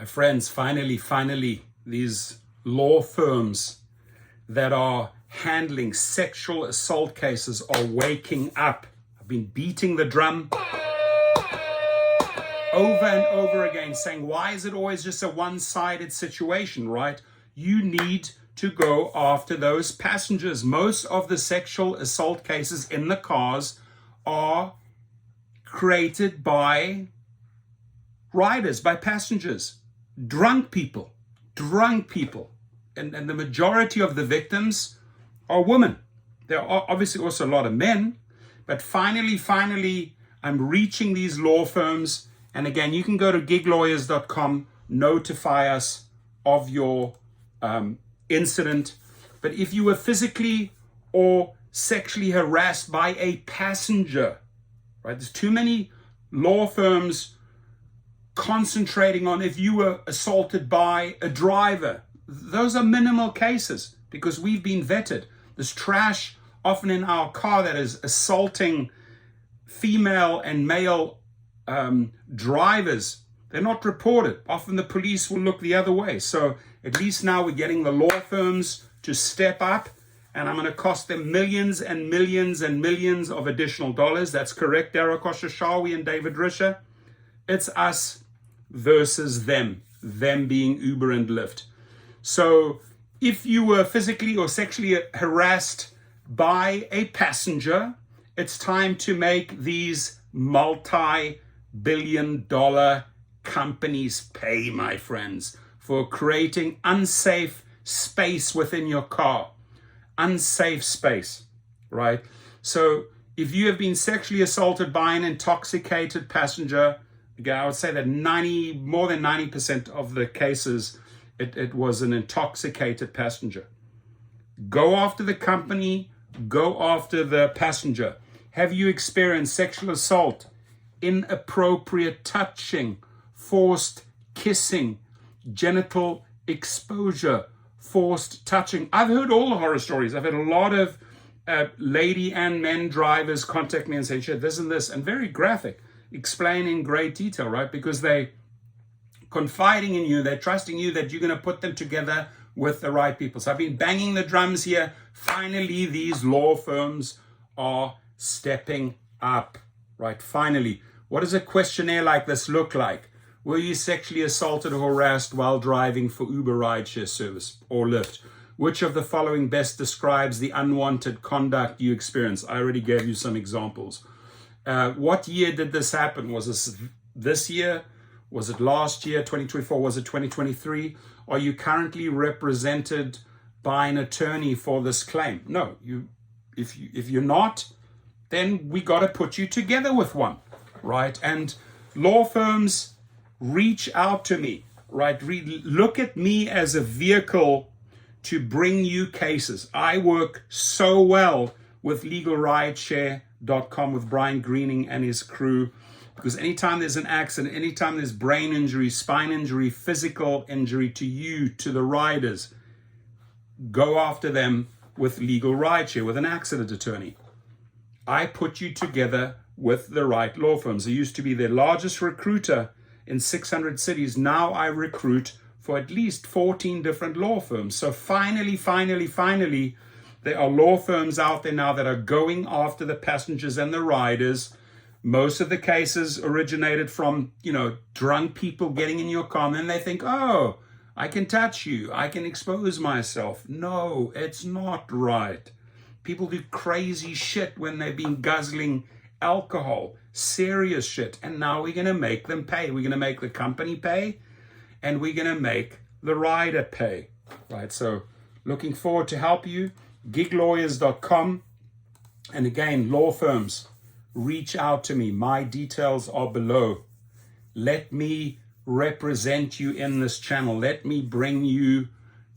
My friends, finally, these law firms that are handling sexual assault cases are waking up. I've been beating the drum over and over again, saying, why is it always just a one-sided situation, right? You need to go after those passengers. Most of the sexual assault cases in the cars are created by riders, by passengers, drunk people. And the majority of the victims are women. There are obviously also a lot of men, but finally, I'm reaching these law firms. And again, you can go to giglawyers.com, notify us of your incident. But if you were physically or sexually harassed by a passenger, right? There's too many law firms concentrating on if you were assaulted by a driver. Those are minimal cases because we've been vetted. There's trash often in our car that is assaulting female and male drivers. They're not reported. Often the police will look the other way. So at least now we're getting the law firms to step up, and I'm going to cost them millions and millions and millions of additional dollars. That's correct, Dara Koshashawi and David Risher. It's us versus them being Uber and Lyft. So if you were physically or sexually harassed by a passenger, it's time to make these multi-billion-dollar companies pay, my friends, for creating unsafe space within your car. Unsafe space, right? So if you have been sexually assaulted by an intoxicated passenger, again, I would say that more than 90% of the cases, it was an intoxicated passenger. Go after the company, go after the passenger. Have you experienced sexual assault, inappropriate touching, forced kissing, genital exposure, forced touching? I've heard all the horror stories. I've had a lot of lady and men drivers contact me and say, shit, this and this, and very graphic, explain in great detail, right? Because they confiding in you, they're trusting you that you're going to put them together with the right people. So I've been banging the drums here. Finally, these law firms are stepping up, right? Finally. What does a questionnaire like this look like? Were you sexually assaulted or harassed while driving for Uber rideshare service or Lyft? Which of the following best describes the unwanted conduct you experienced? I already gave you some examples. What year did this happen? Was this year? Was it last year, 2024? Was it 2023? Are you currently represented by an attorney for this claim? No. If you're not, then we got to put you together with one, right? And law firms reach out to me, right? Look at me as a vehicle to bring you cases. I work so well with legalrideshare.com with Brian Greening and his crew, because anytime there's an accident, anytime there's brain injury, spine injury, physical injury to you, to the riders, go after them with Legal Rideshare, with an accident attorney. I put you together with the right law firms. I used to be their largest recruiter in 600 cities. Now I recruit for at least 14 different law firms. So finally, there are law firms out there now that are going after the passengers and the riders. Most of the cases originated from, drunk people getting in your car, and then they think, oh, I can touch you, I can expose myself. No, it's not right. People do crazy shit when they've been guzzling alcohol, serious shit, and now we're going to make them pay. We're going to make the company pay, and we're going to make the rider pay, right? So looking forward to help you. giglawyers.com. And again, law firms, reach out to me. My details are below. Let me represent you in this channel. Let me bring you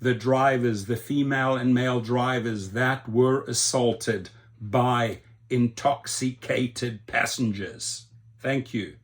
the drivers, the female and male drivers that were assaulted by intoxicated passengers. Thank you.